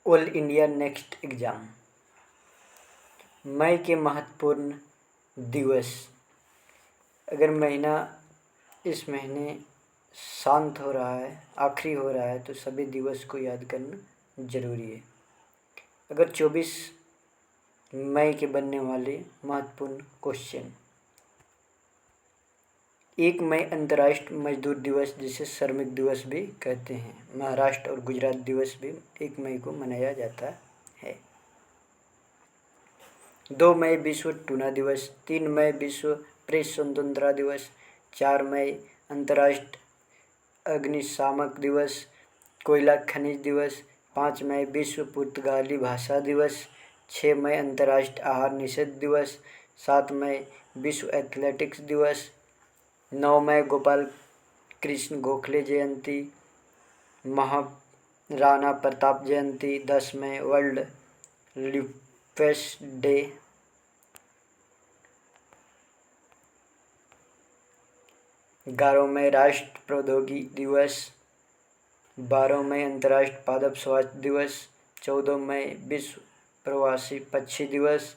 All India next exam. मई के महत्वपूर्ण दिवस। अगर महीना इस महीने शांत हो रहा है, आखिरी हो रहा है, तो सभी दिवस को याद करना ज़रूरी है। अगर 24 मई के बनने वाले महत्वपूर्ण क्वेश्चन। 1 मई अंतर्राष्ट्रीय मजदूर दिवस, जिसे श्रमिक दिवस भी कहते हैं। महाराष्ट्र और गुजरात दिवस भी 1 मई को मनाया जाता है। 2 मई विश्व टूना दिवस। 3 मई विश्व प्रेस स्वतंत्रता दिवस। 4 मई अंतर्राष्ट्रीय अग्निशामक दिवस, कोयला खनिज दिवस। 5 मई विश्व पुर्तगाली भाषा दिवस। 6 मई अंतर्राष्ट्रीय आहार निषेध दिवस। 7 मई विश्व एथलेटिक्स दिवस। 9 मई गोपाल कृष्ण गोखले जयंती, महाराणा प्रताप जयंती। 10 मई वर्ल्ड लुपस डे। 11 मई राष्ट्रीय प्रौद्योगिकी दिवस। 12 मई अंतर्राष्ट्रीय पादप स्वास्थ्य दिवस। 14 मई विश्व प्रवासी पक्षी दिवस।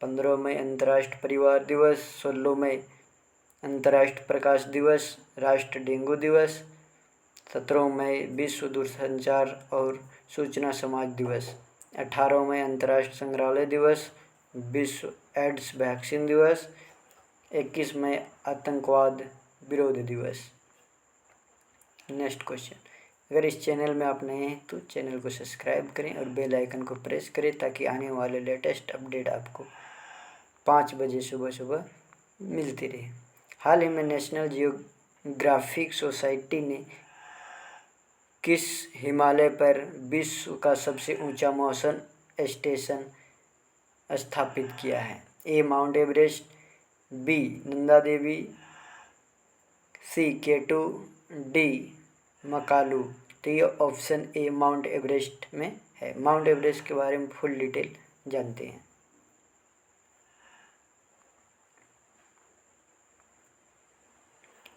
15 मई अंतर्राष्ट्रीय परिवार दिवस। 16 मई अंतर्राष्ट्रीय प्रकाश दिवस, राष्ट्रीय डेंगू दिवस। 17 मई विश्व दूरसंचार और सूचना समाज दिवस। 18 मई अंतर्राष्ट्रीय संग्रहालय दिवस, विश्व एड्स वैक्सीन दिवस। 21 मई आतंकवाद विरोध दिवस। Next question. अगर इस चैनल में आप नए हैं तो चैनल को सब्सक्राइब करें और बेल आइकन को प्रेस करें, ताकि आने वाले लेटेस्ट अपडेट आपको 5 बजे सुबह सुबह मिलती रहे। हाल ही में नेशनल जियोग्राफिक सोसाइटी ने किस हिमालय पर विश्व का सबसे ऊंचा मौसम स्टेशन स्थापित किया है? ए mount Everest, B Nanda Devi, सी K2, डी मकालू। तो ये ऑप्शन ए माउंट एवरेस्ट में है। माउंट एवरेस्ट के बारे में फुल डिटेल जानते हैं।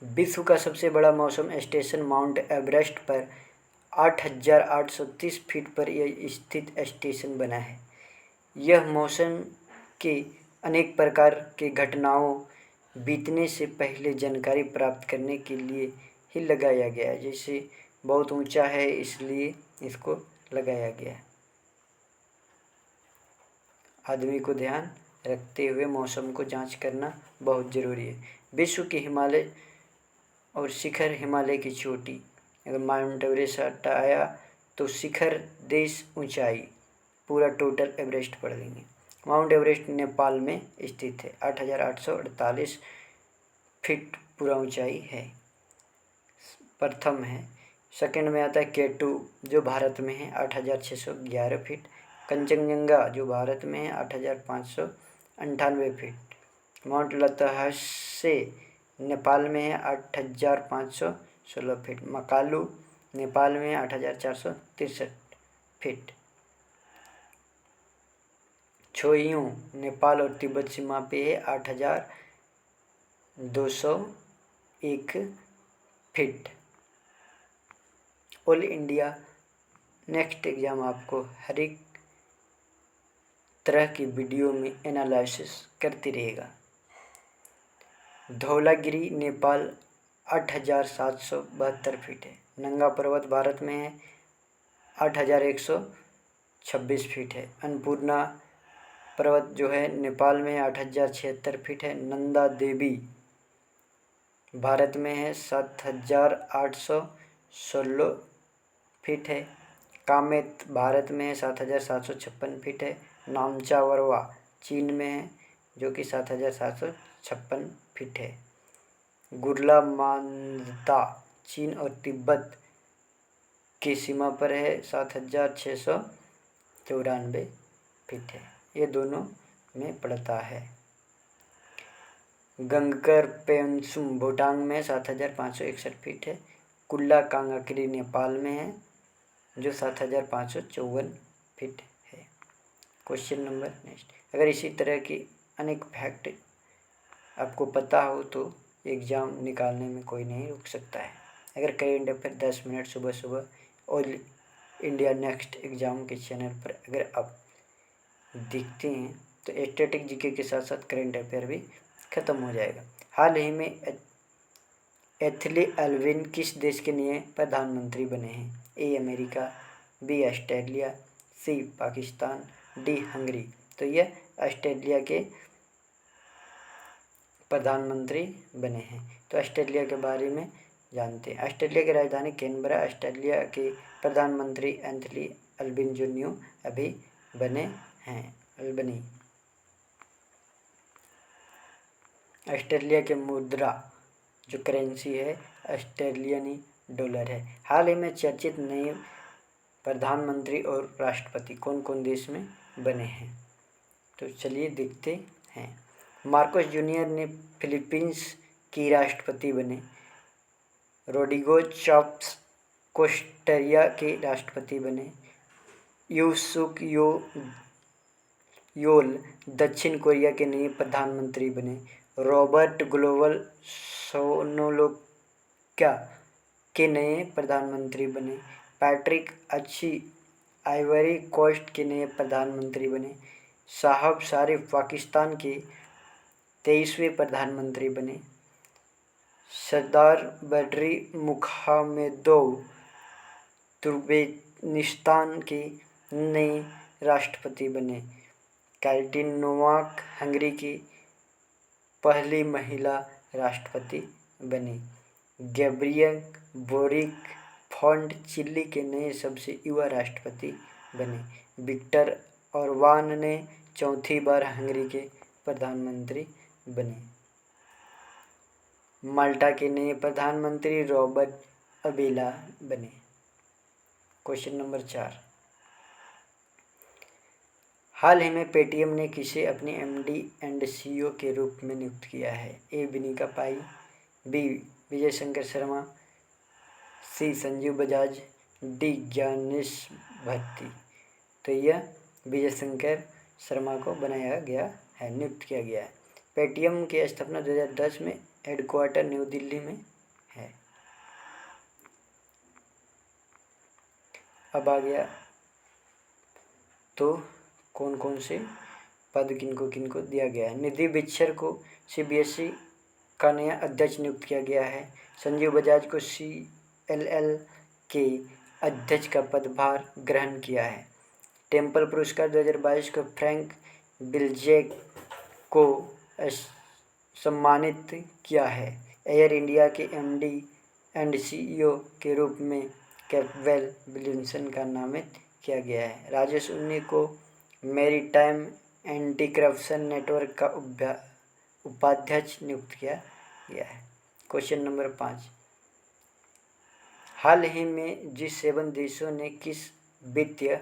विश्व का सबसे बड़ा मौसम स्टेशन माउंट एवरेस्ट पर 8,830 फीट पर यह स्थित स्टेशन बना है। यह मौसम के अनेक प्रकार के घटनाओं बीतने से पहले जानकारी प्राप्त करने के लिए ही लगाया गया है। जैसे बहुत ऊंचा है, इसलिए इसको लगाया गया है। आदमी को ध्यान रखते हुए मौसम को जांच करना बहुत ज़रूरी है। विश्व के हिमालय और शिखर। हिमालय की चोटी, अगर माउंट एवरेस्ट हटाया तो शिखर देश ऊंचाई पूरा टोटल एवरेस्ट पढ़ लेंगे। माउंट एवरेस्ट नेपाल में स्थित है। 8,848 फीट पूरा ऊंचाई है, प्रथम है। सेकंड में आता है K2, जो भारत में है, 8,611 फीट। कंचनजंगा, जो भारत में है, 8,598 फीट। माउंट लतहसे नेपाल में है, 8,516 फीट। मकालू नेपाल में है, 8,463 फीट। छोइयू नेपाल और तिब्बत सीमा पे है, 8,201 feet. All India next exam आपको हर एक तरह की वीडियो में एनालिसिस करती रहेगा। धौलागिरी नेपाल 8,772 फीट है। नंगा पर्वत भारत में है, 8,126 फीट है। अन्नपूर्णा पर्वत जो है नेपाल में 8,076 फीट है। नंदा देवी भारत में है, 7,816 फीट है। कामेत भारत में है, 7,756 फीट है। नामचावरवा चीन में है, जो कि 7,756 फीट है। गुरला मांझता चीन और तिब्बत की सीमा पर है, 7,694 फीट है। ये दोनों में पड़ता है। गंगकर पेंसुम भूटान में 7,561 फीट है। कुल्ला कांगाक्री नेपाल में है, जो 7,554 फीट है। Question number next. अगर इसी तरह की अनेक फैक्ट आपको पता हो तो एग्ज़ाम निकालने में कोई नहीं रुक सकता है। अगर करेंट अफेयर 10 मिनट सुबह सुबह ऑल इंडिया नेक्स्ट एग्ज़ाम के चैनल पर अगर आप देखते हैं तो स्टैटिक जीके के साथ साथ करंट अफेयर भी ख़त्म हो जाएगा। हाल ही में एथली एल्विन किस देश के नए प्रधानमंत्री बने हैं? A America, B Australia, C Pakistan, D Hungary. तो ये ऑस्ट्रेलिया के प्रधानमंत्री बने हैं। तो ऑस्ट्रेलिया के बारे में जानते हैं। ऑस्ट्रेलिया की राजधानी कैनबरा। ऑस्ट्रेलिया के प्रधानमंत्री एथली एल्विन जो न्यू अभी बने हैं, अल्बनी। ऑस्ट्रेलिया के मुद्रा जो करेंसी है ऑस्ट्रेलियनी डॉलर है। हाल ही में चर्चित नए प्रधानमंत्री और राष्ट्रपति कौन कौन देश में बने हैं? तो चलिए देखते हैं। मार्कोस जूनियर ने फिलीपींस की राष्ट्रपति बने। रोड्रिगो चावेज़ कोस्टारिका के राष्ट्रपति बने। यूसुक योल दक्षिण कोरिया के नए प्रधानमंत्री बने। रॉबर्ट ग्लोबल सोनालोक्या के नए प्रधानमंत्री बने। पैट्रिक अच्छी आइवरी कोस्ट के नए प्रधानमंत्री बने। साहब शारिफ पाकिस्तान के 23वें प्रधानमंत्री बने। सरदार बद्री मुखामेदोव तुर्कमेनिस्तान के नए राष्ट्रपति बने। कैटरीन नोवाक हंगरी की पहली महिला राष्ट्रपति बनी। गैब्रियल बोरिक फोंट चिली के नए सबसे युवा राष्ट्रपति बने। विक्टर ओरबान ने चौथी बार हंगरी के प्रधानमंत्री बने। माल्टा के नए प्रधानमंत्री रॉबर्ट अबेला बने। Question number 4। हाल ही में पेटीएम ने किसे अपनी एमडी एंड सीईओ के रूप में नियुक्त किया है? ए विनीता पाई, बी विजय शंकर शर्मा, सी संजीव बजाज, डी ज्ञानेश भट्टी। तो यह विजय शंकर शर्मा को बनाया गया है, नियुक्त किया गया है। पेटीएम की स्थापना 2010 में हेडक्वार्टर न्यू दिल्ली में है। अब आ गया तो कौन कौन से पद किनको दिया गया है। निधि बिच्छर को सीबीएसई का नया अध्यक्ष नियुक्त किया गया है। संजीव बजाज को सीएलएल के अध्यक्ष का पदभार ग्रहण किया है। टेम्पल पुरस्कार 2022 को फ्रैंक बिलजेक को सम्मानित किया है। एयर इंडिया के एमडी एंड सीईओ के रूप में कैंपबेल विलियमसन का नामित किया गया है। राजेश उन्नी को मैरीटाइम एंटी करप्शन नेटवर्क का उपाध्यक्ष नियुक्त किया गया है। Question number 5। हाल ही में G7 देशों ने किस वित्तीय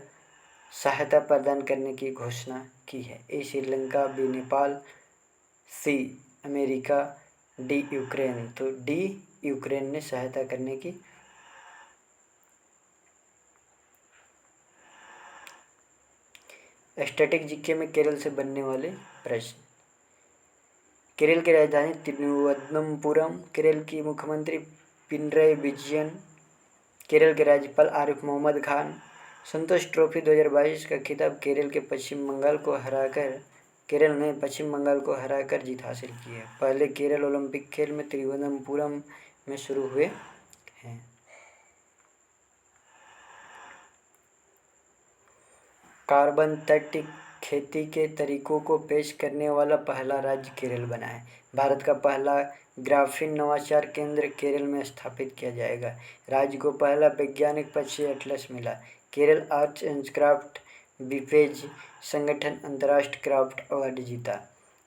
सहायता प्रदान करने की घोषणा की है? A Sri Lanka, B Nepal, C America, D Ukraine. तो डी यूक्रेन ने सहायता करने की। स्टैटिक जीके में केरल से बनने वाले प्रश्न। केरल की राजधानी तिरुवनंतपुरम। केरल की मुख्यमंत्री पिनरई विजयन। केरल के राज्यपाल आरिफ मोहम्मद खान। संतोष ट्रॉफी 2022 का खिताब केरल ने पश्चिम बंगाल को हराकर जीत हासिल की है। पहले केरल ओलंपिक खेल में तिरुवनंतपुरम में शुरू हुए हैं। कार्बन तैंतिक खेती के तरीकों को पेश करने वाला पहला राज्य केरल बना है। भारत का पहला ग्राफीन नवाचार केंद्र केरल में स्थापित किया जाएगा। राज्य को पहला वैज्ञानिक पक्षी एटलस मिला। केरल आर्ट्स एंड क्राफ्ट विपेज संगठन अंतर्राष्ट्रीय क्राफ्ट अवार्ड जीता।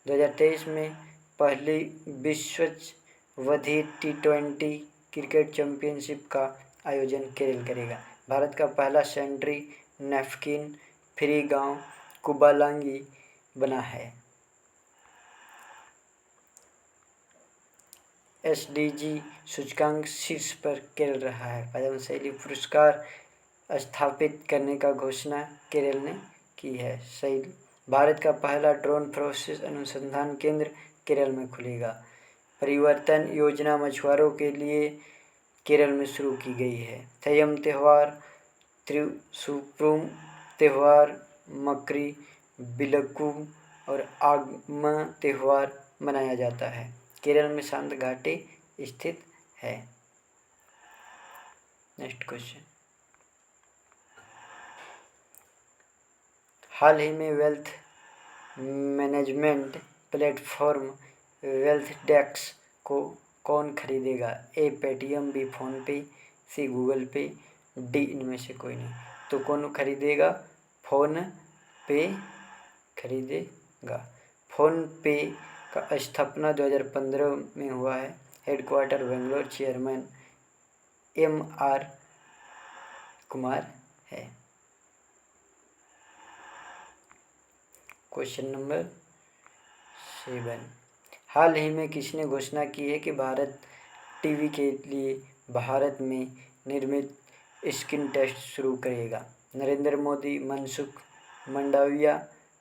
2023 में पहली विश्ववधि T20 क्रिकेट चैंपियनशिप का आयोजन केरल करेगा। भारत का पहला सैनिटरी नैपकिन फ्री गांव कुबालांगी बना है। एसडीजी सूचकांक शीर्ष पर केरल रहा है। पद्मश्री पुरस्कार स्थापित करने का घोषणा केरल ने की है। सही। भारत का पहला ड्रोन प्रोसेस अनुसंधान केंद्र केरल में खुलेगा। परिवर्तन योजना मछुआरों के लिए केरल में शुरू की गई है। संयम त्यौहार त्रिशुप्रुम त्यौहार, मकरी बिलक्कू और आगम त्यौहार मनाया जाता है। केरल में शांत घाटी स्थित है। नेक्स्ट क्वेश्चन, हाल ही में वेल्थ मैनेजमेंट प्लेटफॉर्म वेल्थडेस्क को कौन खरीदेगा? ए Paytm, B PhonePe, C Google पे, डी इनमें से कोई नहीं। तो कौन खरीदेगा? फोन पे खरीदेगा। फोन पे का स्थापना 2015 में हुआ है। Headquarter Bangalore, chairman MR Kumar है। क्वेश्चन नंबर 7, हाल ही में किसने घोषणा की है कि भारत टीवी के लिए भारत में निर्मित स्क्रीन टेस्ट शुरू करेगा? नरेंद्र मोदी, मनसुख मंडाविया,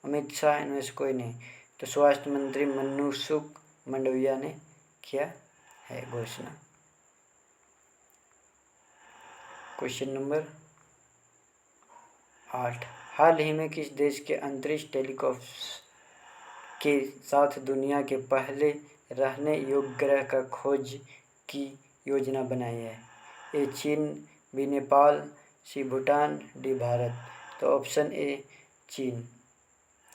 अमित शाह, इनमें से कोई नहीं। तो स्वास्थ्य मंत्री मनसुख मंडाविया ने किया है घोषणा। क्वेश्चन नंबर 8, हाल ही में किस देश के अंतरिक्ष टेलीस्कोप के साथ दुनिया के पहले रहने योग्य ग्रह का खोज की योजना बनाई है? ए चीन, बी नेपाल, सी भूटान, डी भारत। तो ऑप्शन ए चीन।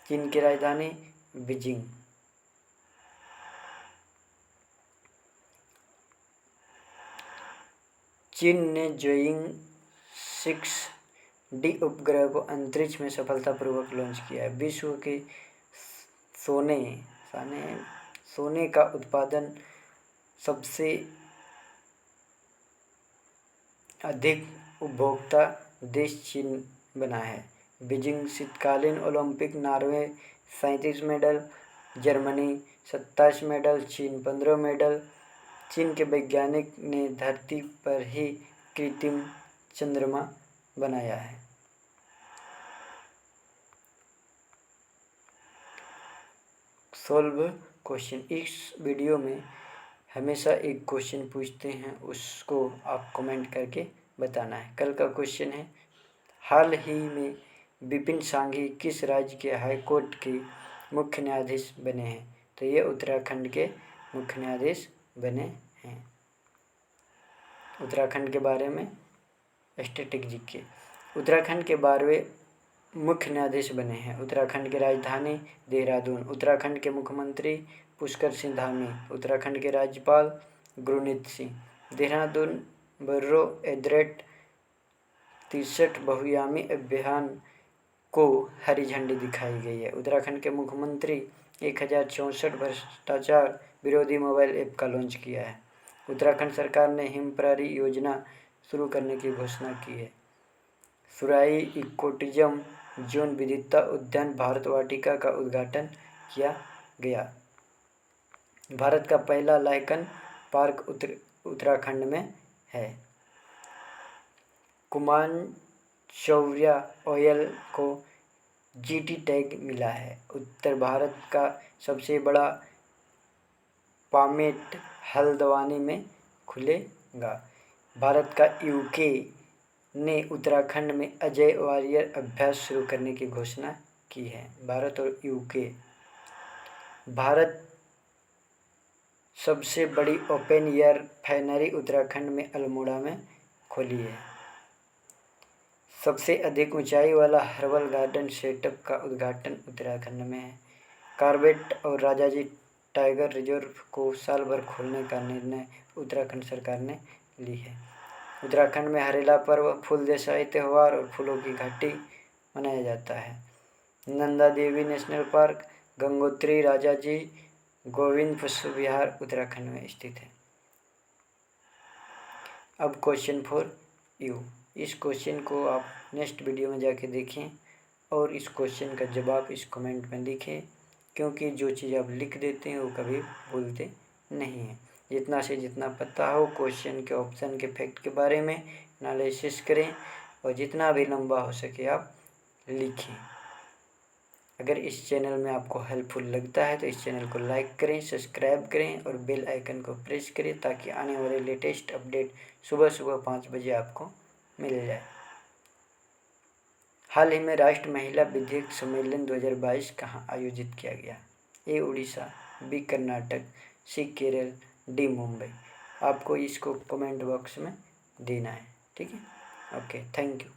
चीन की राजधानी बीजिंग। चीन ने जोइंग 6D उपग्रह को अंतरिक्ष में सफलतापूर्वक लॉन्च किया है। विश्व के सोने का उत्पादन सबसे अधिक उपभोक्ता देश चीन बना है। बीजिंग शीतकालीन Olympic, Norway 37 medal, Germany 27 medal, चीन 15 मेडल। चीन के वैज्ञानिक ने धरती पर ही कृत्रिम चंद्रमा बनाया है। सॉल्व क्वेश्चन, इस वीडियो में हमेशा एक क्वेश्चन पूछते हैं, उसको आप कमेंट करके बताना है। कल का क्वेश्चन है, हाल ही में विपिन सांघी किस राज्य के हाई कोर्ट के मुख्य न्यायाधीश बने हैं? तो ये उत्तराखंड के मुख्य न्यायाधीश बने हैं। उत्तराखंड के बारे में स्टैटिस्टिक्स के उत्तराखंड के 12वें मुख्य न्यायाधीश बने हैं। उत्तराखंड की राजधानी देहरादून। उत्तराखंड के मुख्यमंत्री पुष्कर सिंह धामी। उत्तराखंड के राज्यपाल गुरमीत सिंह। देहरादून बर्रो एड्रेट 63 बहुआयामी अभियान को हरी झंडी दिखाई गई है। उत्तराखंड के मुख्यमंत्री 1064 भ्रष्टाचार विरोधी मोबाइल ऐप का लॉन्च किया है। उत्तराखंड सरकार ने हिमप्ररी योजना शुरू करने की घोषणा की है। सुराई इकोटिज्म जोन विविधता उद्यान भारत वाटिका का उद्घाटन किया गया। भारत का पहला लाइकन पार्क उत्तराखंड में है। कुमान चौरिया ऑयल को GT टैग मिला है। उत्तर भारत का सबसे बड़ा पामेट हल्द्वानी में खुलेगा। भारत का UK ने उत्तराखंड में अजय वॉरियर अभ्यास शुरू करने की घोषणा की है। भारत और UK। भारत सबसे बड़ी ओपन एयर रिफाइनरी उत्तराखंड में अल्मोड़ा में खुली है। सबसे अधिक ऊंचाई वाला हर्बल गार्डन सेटअप का उद्घाटन उत्तराखंड में है। कॉर्बेट और राजाजी टाइगर रिजर्व को साल भर खोलने का निर्णय उत्तराखंड सरकार ने ली है। उत्तराखंड में हरेला पर्व, फूल देसाई त्यौहार और फूलों की घाटी मनाया जाता है। नंदा देवी नेशनल पार्क, गंगोत्री राजाजी गोविंद पशु विहार उत्तराखंड में स्थित है। अब क्वेश्चन फॉर यू। इस क्वेश्चन को आप नेक्स्ट वीडियो में जाके देखें और इस क्वेश्चन का जवाब इस कमेंट में लिखें, क्योंकि जो चीज़ आप लिख देते हैं वो कभी भूलते नहीं हैं। जितना से जितना पता हो क्वेश्चन के ऑप्शन के फैक्ट के बारे में एनालिसिस करें और जितना भी लंबा हो सके आप लिखें। अगर इस चैनल में आपको हेल्पफुल लगता है तो इस चैनल को लाइक करें, सब्सक्राइब करें और बेल आइकन को प्रेस करें, ताकि आने वाले लेटेस्ट अपडेट सुबह 5 बजे आपको मिल जाए। हाल ही में राष्ट्रीय महिला विधेयक सम्मेलन 2022 कहाँ आयोजित किया गया? ए उड़ीसा, बी कर्नाटक, सी केरल, डी मुंबई। आपको इसको कमेंट बॉक्स में देना है, ठीक है। Okay, thank you.